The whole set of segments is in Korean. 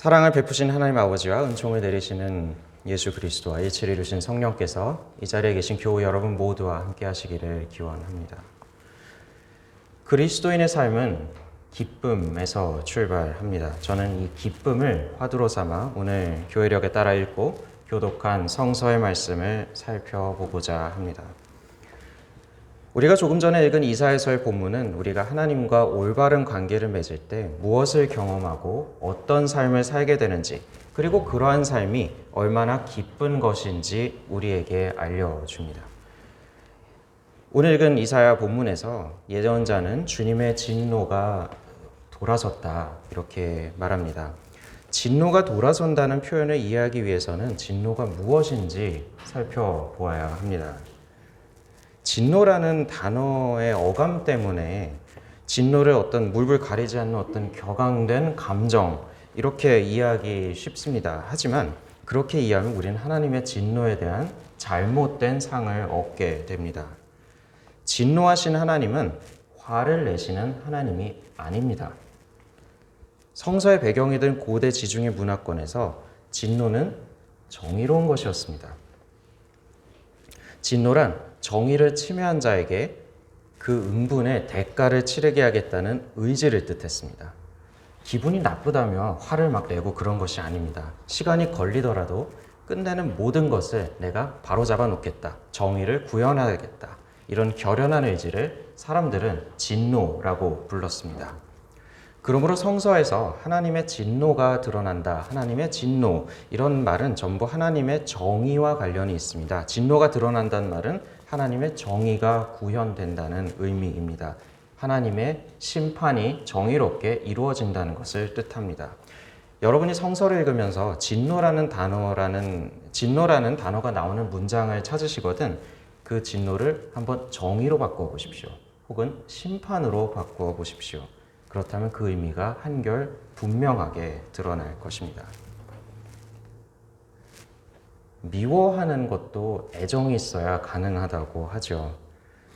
사랑을 베푸신 하나님 아버지와 은총을 내리시는 예수 그리스도와 일치를 이루신 성령께서 이 자리에 계신 교우 여러분 모두와 함께 하시기를 기원합니다. 그리스도인의 삶은 기쁨에서 출발합니다. 저는 이 기쁨을 화두로 삼아 오늘 교회력에 따라 읽고 교독한 성서의 말씀을 살펴보고자 합니다. 우리가 조금 전에 읽은 이사야서의 본문은 우리가 하나님과 올바른 관계를 맺을 때 무엇을 경험하고 어떤 삶을 살게 되는지, 그리고 그러한 삶이 얼마나 기쁜 것인지 우리에게 알려줍니다. 오늘 읽은 이사야 본문에서 예언자는 주님의 진노가 돌아섰다 이렇게 말합니다. 진노가 돌아선다는 표현을 이해하기 위해서는 진노가 무엇인지 살펴보아야 합니다. 진노라는 단어의 어감 때문에 진노를 어떤 물불 가리지 않는 어떤 격앙된 감정 이렇게 이해하기 쉽습니다. 하지만 그렇게 이해하면 우리는 하나님의 진노에 대한 잘못된 상을 얻게 됩니다. 진노하신 하나님은 화를 내시는 하나님이 아닙니다. 성서의 배경이 된 고대 지중해 문화권에서 진노는 정의로운 것이었습니다. 진노란 정의를 침해한 자에게 그 응분의 대가를 치르게 하겠다는 의지를 뜻했습니다. 기분이 나쁘다며 화를 막 내고 그런 것이 아닙니다. 시간이 걸리더라도 끝내는 모든 것을 내가 바로잡아 놓겠다. 정의를 구현하겠다. 이런 결연한 의지를 사람들은 진노라고 불렀습니다. 그러므로 성서에서 하나님의 진노가 드러난다. 하나님의 진노. 이런 말은 전부 하나님의 정의와 관련이 있습니다. 진노가 드러난다는 말은 하나님의 정의가 구현된다는 의미입니다. 하나님의 심판이 정의롭게 이루어진다는 것을 뜻합니다. 여러분이 성서를 읽으면서 진노라는 단어가 나오는 문장을 찾으시거든 그 진노를 한번 정의로 바꾸어 보십시오. 혹은 심판으로 바꾸어 보십시오. 그렇다면 그 의미가 한결 분명하게 드러날 것입니다. 미워하는 것도 애정이 있어야 가능하다고 하죠.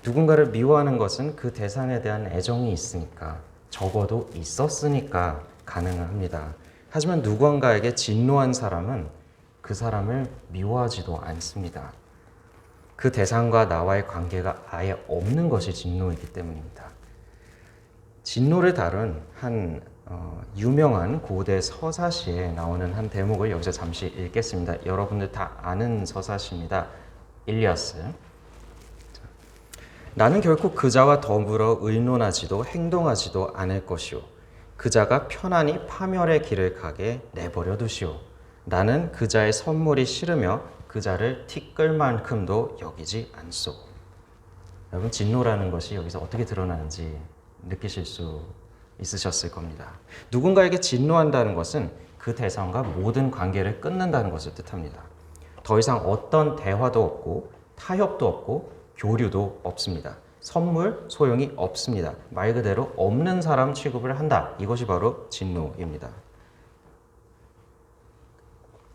누군가를 미워하는 것은 그 대상에 대한 애정이 있으니까, 적어도 있었으니까 가능합니다. 하지만 누군가에게 진노한 사람은 그 사람을 미워하지도 않습니다. 그 대상과 나와의 관계가 아예 없는 것이 진노이기 때문입니다. 진노를 다룬 한 유명한 고대 서사시에 나오는 한 대목을 여기서 잠시 읽겠습니다. 여러분들 다 아는 서사시입니다. 일리아스. 나는 결코 그자와 더불어 의논하지도 행동하지도 않을 것이오. 그자가 편안히 파멸의 길을 가게 내버려 두시오. 나는 그자의 선물이 싫으며 그자를 티끌만큼도 여기지 않소. 여러분, 진노라는 것이 여기서 어떻게 드러나는지 느끼실 수 있으셨을 겁니다. 누군가에게 진노한다는 것은 그 대상과 모든 관계를 끊는다는 것을 뜻합니다. 더 이상 어떤 대화도 없고 타협도 없고 교류도 없습니다. 선물 소용이 없습니다. 말 그대로 없는 사람 취급을 한다. 이것이 바로 진노입니다.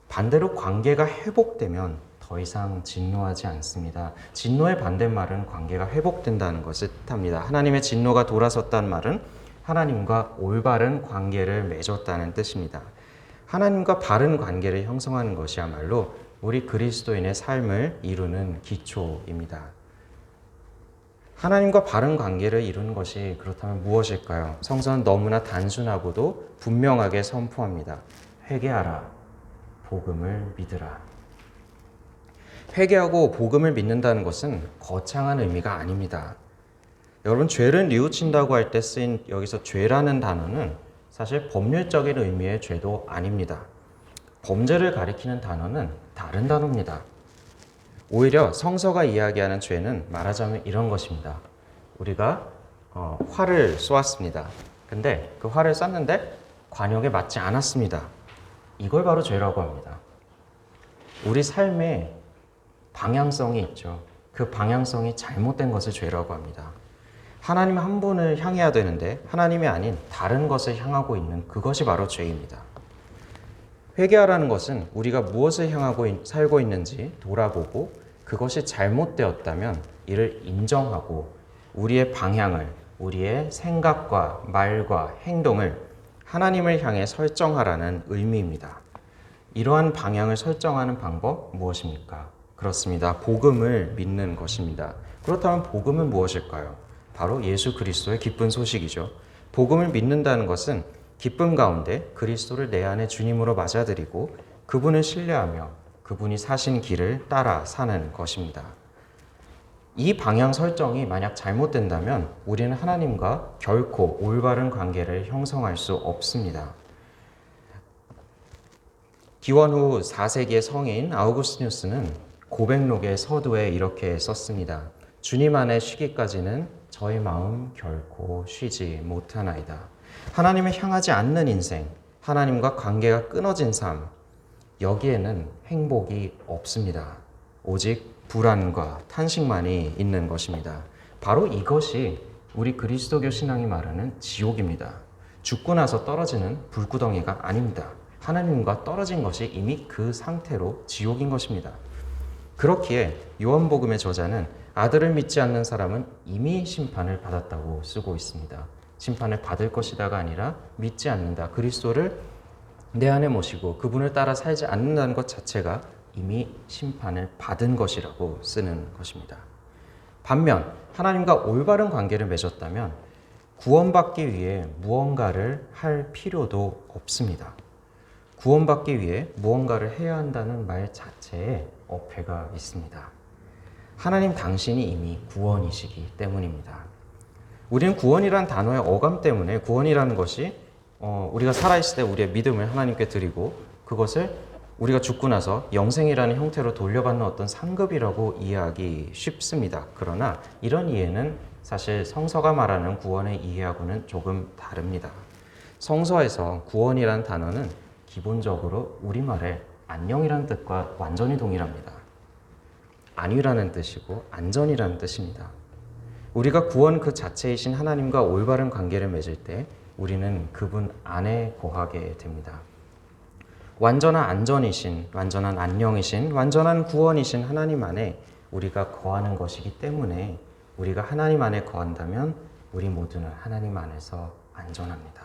반대로 관계가 회복되면 더 이상 진노하지 않습니다. 진노의 반대말은 관계가 회복된다는 것을 뜻합니다. 하나님의 진노가 돌아섰다는 말은 하나님과 올바른 관계를 맺었다는 뜻입니다. 하나님과 바른 관계를 형성하는 것이야말로 우리 그리스도인의 삶을 이루는 기초입니다. 하나님과 바른 관계를 이루는 것이 그렇다면 무엇일까요? 성서는 너무나 단순하고도 분명하게 선포합니다. 회개하라, 복음을 믿으라. 회개하고 복음을 믿는다는 것은 거창한 의미가 아닙니다. 여러분, 죄를 뉘우친다고 할 때 쓰인 여기서 죄라는 단어는 사실 법률적인 의미의 죄도 아닙니다. 범죄를 가리키는 단어는 다른 단어입니다. 오히려 성서가 이야기하는 죄는 말하자면 이런 것입니다. 우리가 활을 쏘았습니다. 근데 그 활을 쐈는데 관역에 맞지 않았습니다. 이걸 바로 죄라고 합니다. 우리 삶에 방향성이 있죠. 그 방향성이 잘못된 것을 죄라고 합니다. 하나님 한 분을 향해야 되는데 하나님이 아닌 다른 것을 향하고 있는 그것이 바로 죄입니다. 회개하라는 것은 우리가 무엇을 향하고 살고 있는지 돌아보고 그것이 잘못되었다면 이를 인정하고 우리의 방향을, 우리의 생각과 말과 행동을 하나님을 향해 설정하라는 의미입니다. 이러한 방향을 설정하는 방법 무엇입니까? 그렇습니다. 복음을 믿는 것입니다. 그렇다면 복음은 무엇일까요? 바로 예수 그리스도의 기쁜 소식이죠. 복음을 믿는다는 것은 기쁨 가운데 그리스도를 내 안에 주님으로 맞아들이고 그분을 신뢰하며 그분이 사신 길을 따라 사는 것입니다. 이 방향 설정이 만약 잘못된다면 우리는 하나님과 결코 올바른 관계를 형성할 수 없습니다. 기원 후 4세기의 성인 아우구스티누스는 고백록의 서두에 이렇게 썼습니다. 주님 안에 쉬기까지는 저의 마음 결코 쉬지 못하나이다. 하나님을 향하지 않는 인생, 하나님과 관계가 끊어진 삶, 여기에는 행복이 없습니다. 오직 불안과 탄식만이 있는 것입니다. 바로 이것이 우리 그리스도교 신앙이 말하는 지옥입니다. 죽고 나서 떨어지는 불구덩이가 아닙니다. 하나님과 떨어진 것이 이미 그 상태로 지옥인 것입니다. 그렇기에 요한복음의 저자는 아들을 믿지 않는 사람은 이미 심판을 받았다고 쓰고 있습니다. 심판을 받을 것이다가 아니라 믿지 않는다. 그리스도를 내 안에 모시고 그분을 따라 살지 않는다는 것 자체가 이미 심판을 받은 것이라고 쓰는 것입니다. 반면 하나님과 올바른 관계를 맺었다면 구원받기 위해 무언가를 할 필요도 없습니다. 구원받기 위해 무언가를 해야 한다는 말 자체에 어폐가 있습니다. 하나님 당신이 이미 구원이시기 때문입니다. 우리는 구원이란 단어의 어감 때문에 구원이라는 것이 우리가 살아있을 때 우리의 믿음을 하나님께 드리고 그것을 우리가 죽고 나서 영생이라는 형태로 돌려받는 어떤 상급이라고 이해하기 쉽습니다. 그러나 이런 이해는 사실 성서가 말하는 구원의 이해하고는 조금 다릅니다. 성서에서 구원이라는 단어는 기본적으로 우리말의 안녕이라는 뜻과 완전히 동일합니다. 안위라는 뜻이고 안전이라는 뜻입니다. 우리가 구원 그 자체이신 하나님과 올바른 관계를 맺을 때 우리는 그분 안에 거하게 됩니다. 완전한 안전이신, 완전한 안녕이신, 완전한 구원이신 하나님 안에 우리가 거하는 것이기 때문에 우리가 하나님 안에 거한다면 우리 모두는 하나님 안에서 안전합니다.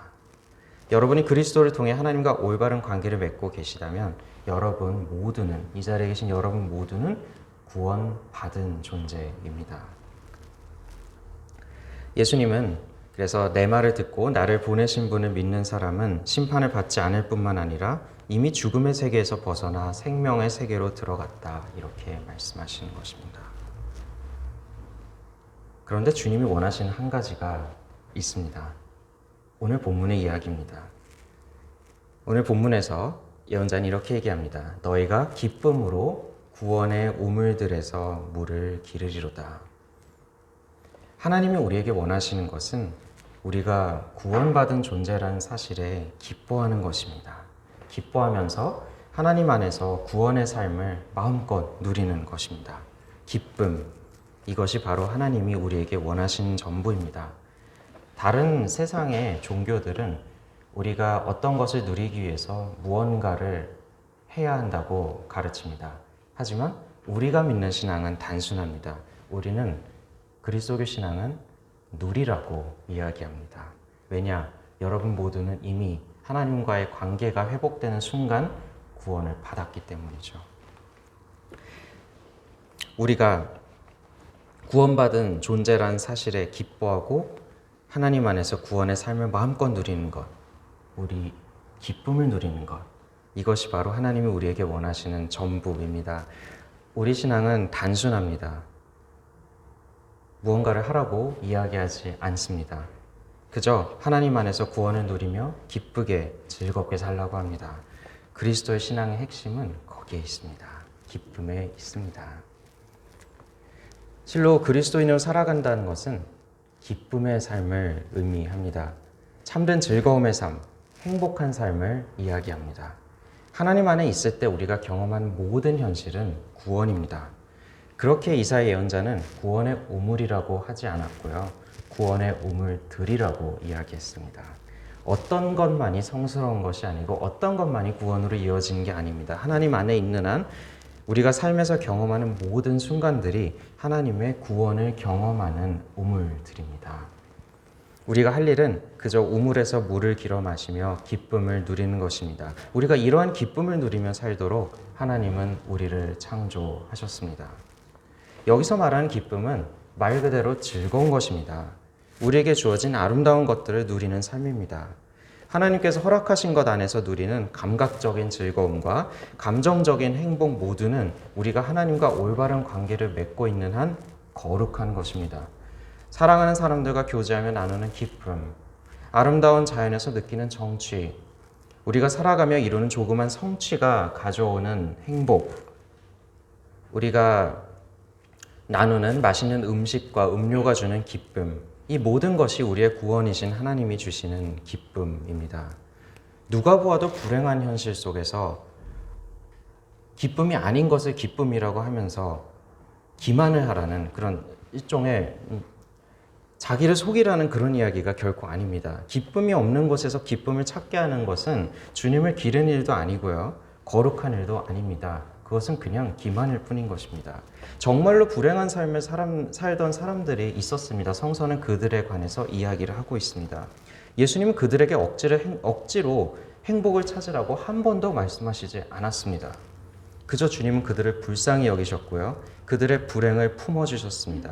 여러분이 그리스도를 통해 하나님과 올바른 관계를 맺고 계시다면 여러분 모두는, 이 자리에 계신 여러분 모두는 구원받은 존재입니다. 예수님은 그래서 내 말을 듣고 나를 보내신 분을 믿는 사람은 심판을 받지 않을 뿐만 아니라 이미 죽음의 세계에서 벗어나 생명의 세계로 들어갔다, 이렇게 말씀하시는 것입니다. 그런데 주님이 원하시는 한 가지가 있습니다. 오늘 본문의 이야기입니다. 오늘 본문에서 예언자는 이렇게 얘기합니다. 너희가 기쁨으로 구원의 우물들에서 물을 기르리로다. 하나님이 우리에게 원하시는 것은 우리가 구원받은 존재라는 사실에 기뻐하는 것입니다. 기뻐하면서 하나님 안에서 구원의 삶을 마음껏 누리는 것입니다. 기쁨, 이것이 바로 하나님이 우리에게 원하시는 전부입니다. 다른 세상의 종교들은 우리가 어떤 것을 누리기 위해서 무언가를 해야 한다고 가르칩니다. 하지만 우리가 믿는 신앙은 단순합니다. 우리는 그리스도교 신앙은 누리라고 이야기합니다. 왜냐? 여러분 모두는 이미 하나님과의 관계가 회복되는 순간 구원을 받았기 때문이죠. 우리가 구원받은 존재란 사실에 기뻐하고 하나님 안에서 구원의 삶을 마음껏 누리는 것, 우리 기쁨을 누리는 것, 이것이 바로 하나님이 우리에게 원하시는 전부입니다. 우리 신앙은 단순합니다. 무언가를 하라고 이야기하지 않습니다. 그저 하나님 안에서 구원을 누리며 기쁘게 즐겁게 살라고 합니다. 그리스도의 신앙의 핵심은 거기에 있습니다. 기쁨에 있습니다. 실로 그리스도인으로 살아간다는 것은 기쁨의 삶을 의미합니다. 참된 즐거움의 삶, 행복한 삶을 이야기합니다. 하나님 안에 있을 때 우리가 경험한 모든 현실은 구원입니다. 그렇게 이사야 예언자는 구원의 우물이라고 하지 않았고요. 구원의 우물들이라고 이야기했습니다. 어떤 것만이 성스러운 것이 아니고 어떤 것만이 구원으로 이어지는 게 아닙니다. 하나님 안에 있는 한 우리가 삶에서 경험하는 모든 순간들이 하나님의 구원을 경험하는 우물들입니다. 우리가 할 일은 그저 우물에서 물을 길어 마시며 기쁨을 누리는 것입니다. 우리가 이러한 기쁨을 누리며 살도록 하나님은 우리를 창조하셨습니다. 여기서 말하는 기쁨은 말 그대로 즐거운 것입니다. 우리에게 주어진 아름다운 것들을 누리는 삶입니다. 하나님께서 허락하신 것 안에서 누리는 감각적인 즐거움과 감정적인 행복 모두는 우리가 하나님과 올바른 관계를 맺고 있는 한 거룩한 것입니다. 사랑하는 사람들과 교제하며 나누는 기쁨, 아름다운 자연에서 느끼는 정취, 우리가 살아가며 이루는 조그만 성취가 가져오는 행복, 우리가 나누는 맛있는 음식과 음료가 주는 기쁨, 이 모든 것이 우리의 구원이신 하나님이 주시는 기쁨입니다. 누가 보아도 불행한 현실 속에서 기쁨이 아닌 것을 기쁨이라고 하면서 기만을 하라는 그런 일종의 자기를 속이라는 그런 이야기가 결코 아닙니다. 기쁨이 없는 곳에서 기쁨을 찾게 하는 것은 주님을 기른 일도 아니고요. 거룩한 일도 아닙니다. 그것은 그냥 기만일 뿐인 것입니다. 정말로 불행한 삶을 살던 사람들이 있었습니다. 성서는 그들에 관해서 이야기를 하고 있습니다. 예수님은 그들에게 억지로 행복을 찾으라고 한 번도 말씀하시지 않았습니다. 그저 주님은 그들을 불쌍히 여기셨고요. 그들의 불행을 품어주셨습니다.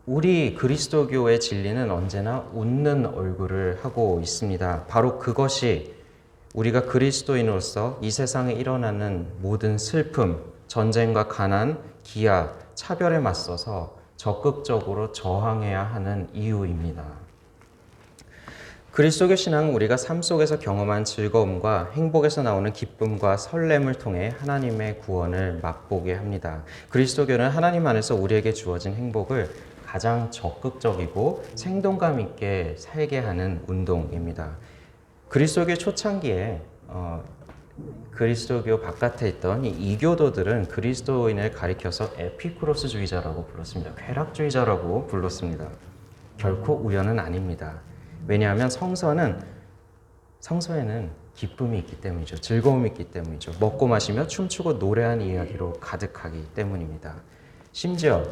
우리 그리스도교의 진리는 언제나 웃는 얼굴을 하고 있습니다. 바로 그것이 우리가 그리스도인으로서 이 세상에 일어나는 모든 슬픔, 전쟁과 가난, 기아, 차별에 맞서서 적극적으로 저항해야 하는 이유입니다. 그리스도교 신앙은 우리가 삶 속에서 경험한 즐거움과 행복에서 나오는 기쁨과 설렘을 통해 하나님의 구원을 맛보게 합니다. 그리스도교는 하나님 안에서 우리에게 주어진 행복을 가장 적극적이고 생동감 있게 살게 하는 운동입니다. 그리스도교 초창기에 그리스도교 바깥에 있던 이 이교도들은 그리스도인을 가리켜서 에피쿠로스주의자라고 불렀습니다. 쾌락주의자라고 불렀습니다. 결코 우연은 아닙니다. 왜냐하면 성서에는 기쁨이 있기 때문이죠. 즐거움이 있기 때문이죠. 먹고 마시며 춤추고 노래하는 이야기로 가득하기 때문입니다. 심지어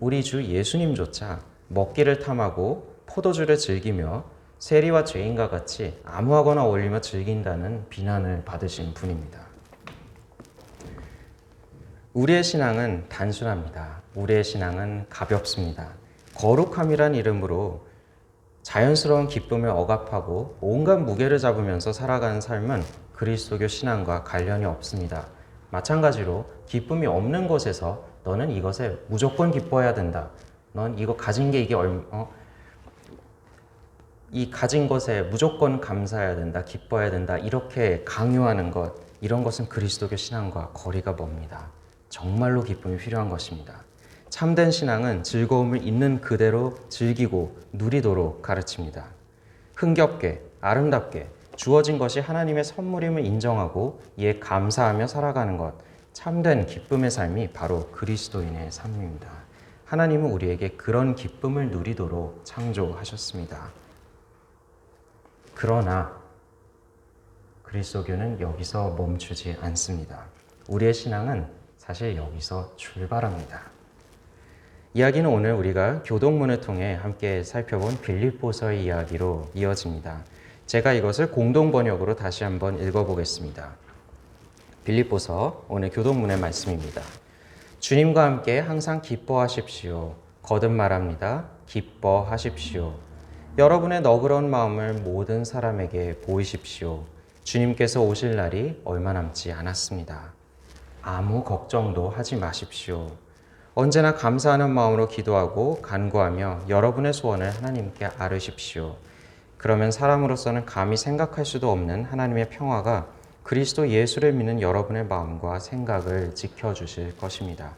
우리 주 예수님조차 먹기를 탐하고 포도주를 즐기며 세리와 죄인과 같이 아무하거나 어울리며 즐긴다는 비난을 받으신 분입니다. 우리의 신앙은 단순합니다. 우리의 신앙은 가볍습니다. 거룩함이란 이름으로 자연스러운 기쁨을 억압하고 온갖 무게를 잡으면서 살아가는 삶은 그리스도교 신앙과 관련이 없습니다. 마찬가지로 기쁨이 없는 곳에서 너는 이것에 무조건 기뻐해야 된다. 넌 이거 가진 게 이 가진 것에 무조건 감사해야 된다, 기뻐해야 된다, 이렇게 강요하는 것, 이런 것은 그리스도교 신앙과 거리가 멉니다. 정말로 기쁨이 필요한 것입니다. 참된 신앙은 즐거움을 있는 그대로 즐기고 누리도록 가르칩니다. 흥겹게, 아름답게 주어진 것이 하나님의 선물임을 인정하고 이에 감사하며 살아가는 것, 참된 기쁨의 삶이 바로 그리스도인의 삶입니다. 하나님은 우리에게 그런 기쁨을 누리도록 창조하셨습니다. 그러나 그리스도교는 여기서 멈추지 않습니다. 우리의 신앙은 사실 여기서 출발합니다. 이야기는 오늘 우리가 교동문을 통해 함께 살펴본 빌립보서의 이야기로 이어집니다. 제가 이것을 공동 번역으로 다시 한번 읽어보겠습니다. 빌립보서 오늘 교동문의 말씀입니다. 주님과 함께 항상 기뻐하십시오. 거듭 말합니다. 기뻐하십시오. 여러분의 너그러운 마음을 모든 사람에게 보이십시오. 주님께서 오실 날이 얼마 남지 않았습니다. 아무 걱정도 하지 마십시오. 언제나 감사하는 마음으로 기도하고 간구하며 여러분의 소원을 하나님께 아뢰십시오. 그러면 사람으로서는 감히 생각할 수도 없는 하나님의 평화가 그리스도 예수를 믿는 여러분의 마음과 생각을 지켜주실 것입니다.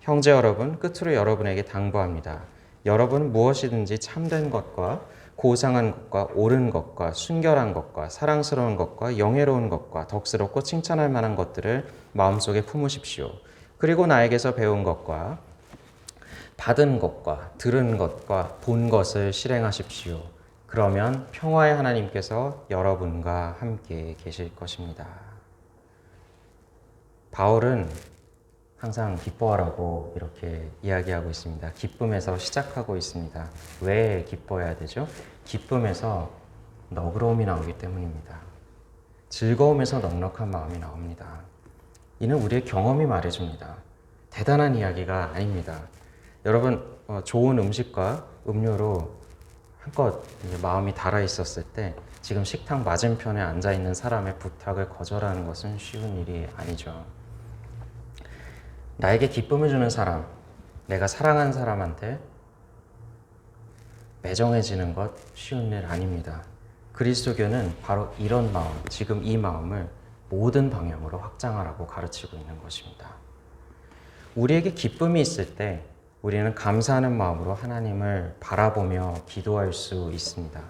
형제 여러분, 끝으로 여러분에게 당부합니다. 여러분 무엇이든지 참된 것과 고상한 것과 옳은 것과 순결한 것과 사랑스러운 것과 영예로운 것과 덕스럽고 칭찬할 만한 것들을 마음속에 품으십시오. 그리고 나에게서 배운 것과 받은 것과 들은 것과 본 것을 실행하십시오. 그러면 평화의 하나님께서 여러분과 함께 계실 것입니다. 바울은 항상 기뻐하라고 이렇게 이야기하고 있습니다. 기쁨에서 시작하고 있습니다. 왜 기뻐해야 되죠? 기쁨에서 너그러움이 나오기 때문입니다. 즐거움에서 넉넉한 마음이 나옵니다. 이는 우리의 경험이 말해줍니다. 대단한 이야기가 아닙니다. 여러분, 좋은 음식과 음료로 한껏 마음이 달아 있었을 때 지금 식탁 맞은편에 앉아 있는 사람의 부탁을 거절하는 것은 쉬운 일이 아니죠. 나에게 기쁨을 주는 사람, 내가 사랑하는 사람한테 매정해지는 것 쉬운 일 아닙니다. 그리스도교는 바로 이런 마음, 지금 이 마음을 모든 방향으로 확장하라고 가르치고 있는 것입니다. 우리에게 기쁨이 있을 때 우리는 감사하는 마음으로 하나님을 바라보며 기도할 수 있습니다.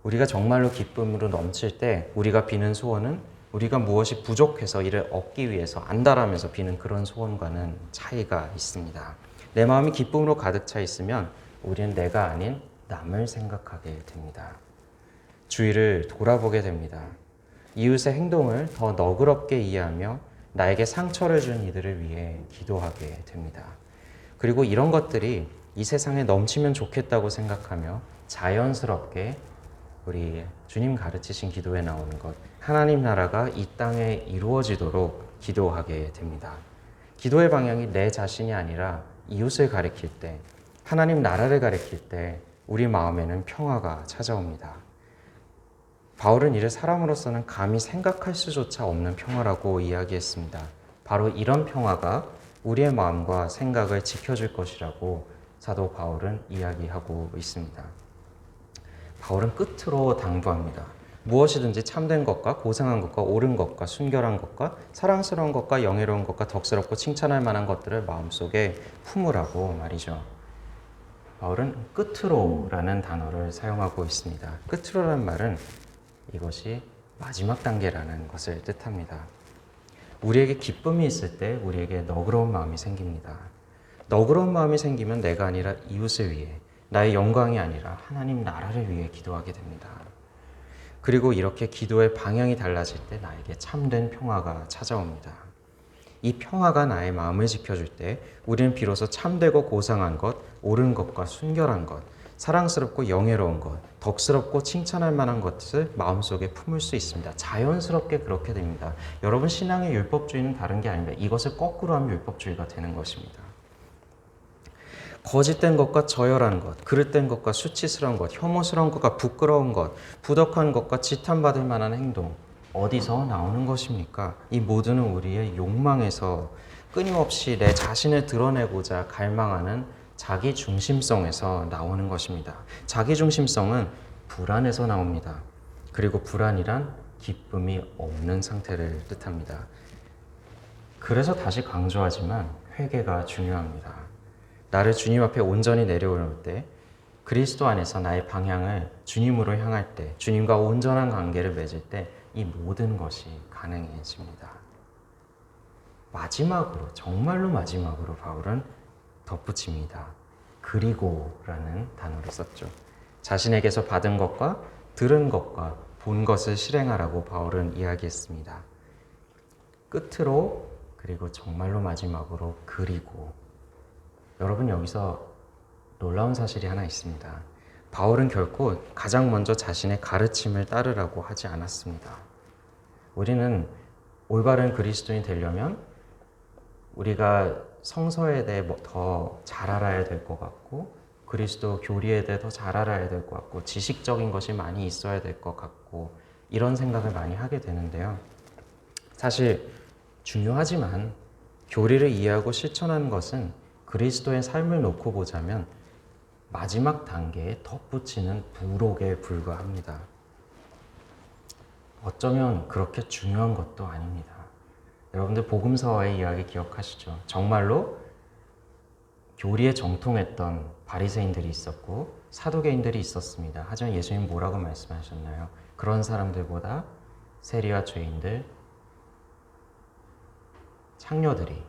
우리가 정말로 기쁨으로 넘칠 때 우리가 비는 소원은 우리가 무엇이 부족해서 이를 얻기 위해서 안달하면서 비는 그런 소원과는 차이가 있습니다. 내 마음이 기쁨으로 가득 차 있으면 우리는 내가 아닌 남을 생각하게 됩니다. 주위를 돌아보게 됩니다. 이웃의 행동을 더 너그럽게 이해하며 나에게 상처를 준 이들을 위해 기도하게 됩니다. 그리고 이런 것들이 이 세상에 넘치면 좋겠다고 생각하며 자연스럽게 우리 주님 가르치신 기도에 나오는 것, 하나님 나라가 이 땅에 이루어지도록 기도하게 됩니다. 기도의 방향이 내 자신이 아니라 이웃을 가리킬 때, 하나님 나라를 가리킬 때 우리 마음에는 평화가 찾아옵니다. 바울은 이를 사람으로서는 감히 생각할 수조차 없는 평화라고 이야기했습니다. 바로 이런 평화가 우리의 마음과 생각을 지켜줄 것이라고 사도 바울은 이야기하고 있습니다. 바울은 끝으로 당부합니다. 무엇이든지 참된 것과 고상한 것과 옳은 것과 순결한 것과 사랑스러운 것과 영예로운 것과 덕스럽고 칭찬할 만한 것들을 마음속에 품으라고 말이죠. 바울은 끝으로라는 단어를 사용하고 있습니다. 끝으로라는 말은 이것이 마지막 단계라는 것을 뜻합니다. 우리에게 기쁨이 있을 때 우리에게 너그러운 마음이 생깁니다. 너그러운 마음이 생기면 내가 아니라 이웃을 위해, 나의 영광이 아니라 하나님 나라를 위해 기도하게 됩니다. 그리고 이렇게 기도의 방향이 달라질 때 나에게 참된 평화가 찾아옵니다. 이 평화가 나의 마음을 지켜줄 때 우리는 비로소 참되고 고상한 것, 옳은 것과 순결한 것, 사랑스럽고 영예로운 것, 덕스럽고 칭찬할 만한 것을 마음속에 품을 수 있습니다. 자연스럽게 그렇게 됩니다. 여러분, 신앙의 율법주의는 다른 게 아닙니다. 이것을 거꾸로 하면 율법주의가 되는 것입니다. 거짓된 것과 저열한 것, 그릇된 것과 수치스러운 것, 혐오스러운 것과 부끄러운 것, 부덕한 것과 지탄받을 만한 행동, 어디서 나오는 것입니까? 이 모두는 우리의 욕망에서 끊임없이 내 자신을 드러내고자 갈망하는 자기 중심성에서 나오는 것입니다. 자기 중심성은 불안에서 나옵니다. 그리고 불안이란 기쁨이 없는 상태를 뜻합니다. 그래서 다시 강조하지만 회개가 중요합니다. 나를 주님 앞에 온전히 내려올 때, 그리스도 안에서 나의 방향을 주님으로 향할 때, 주님과 온전한 관계를 맺을 때 이 모든 것이 가능해집니다. 마지막으로, 정말로 마지막으로 바울은 덧붙입니다. 그리고라는 단어를 썼죠. 자신에게서 받은 것과 들은 것과 본 것을 실행하라고 바울은 이야기했습니다. 끝으로, 그리고 정말로 마지막으로 그리고. 여러분, 여기서 놀라운 사실이 하나 있습니다. 바울은 결코 가장 먼저 자신의 가르침을 따르라고 하지 않았습니다. 우리는 올바른 그리스도인이 되려면 우리가 성서에 대해 더 잘 알아야 될 것 같고, 그리스도 교리에 대해 더 잘 알아야 될 것 같고, 지식적인 것이 많이 있어야 될 것 같고, 이런 생각을 많이 하게 되는데요. 사실 중요하지만 교리를 이해하고 실천하는 것은 그리스도의 삶을 놓고 보자면 마지막 단계에 덧붙이는 부록에 불과합니다. 어쩌면 그렇게 중요한 것도 아닙니다. 여러분들 복음서의 이야기 기억하시죠? 정말로 교리에 정통했던 바리새인들이 있었고 사두개인들이 있었습니다. 하지만 예수님 뭐라고 말씀하셨나요? 그런 사람들보다 세리와 죄인들, 창녀들이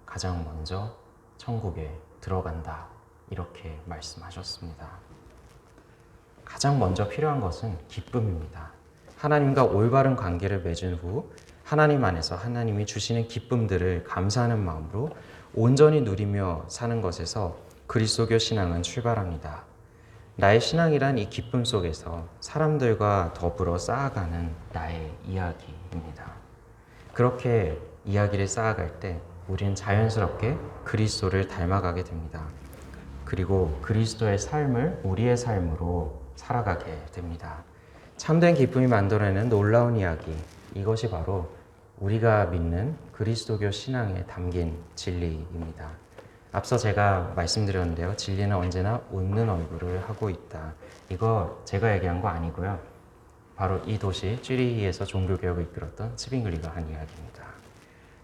가장 먼저 천국에 들어간다. 이렇게 말씀하셨습니다. 가장 먼저 필요한 것은 기쁨입니다. 하나님과 올바른 관계를 맺은 후 하나님 안에서 하나님이 주시는 기쁨들을 감사하는 마음으로 온전히 누리며 사는 것에서 그리스도교 신앙은 출발합니다. 나의 신앙이란 이 기쁨 속에서 사람들과 더불어 쌓아가는 나의 이야기입니다. 그렇게 이야기를 쌓아갈 때 우리는 자연스럽게 그리스도를 닮아가게 됩니다. 그리고 그리스도의 삶을 우리의 삶으로 살아가게 됩니다. 참된 기쁨이 만들어내는 놀라운 이야기, 이것이 바로 우리가 믿는 그리스도교 신앙에 담긴 진리입니다. 앞서 제가 말씀드렸는데요. 진리는 언제나 웃는 얼굴을 하고 있다. 이거 제가 얘기한 거 아니고요. 바로 이 도시 쥐리히에서 종교개혁을 이끌었던 스빙글리가 한 이야기입니다.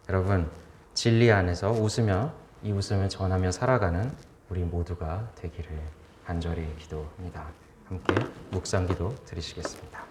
여러분, 진리 안에서 웃으며 이 웃음을 전하며 살아가는 우리 모두가 되기를 간절히 기도합니다. 함께 묵상기도 드리시겠습니다.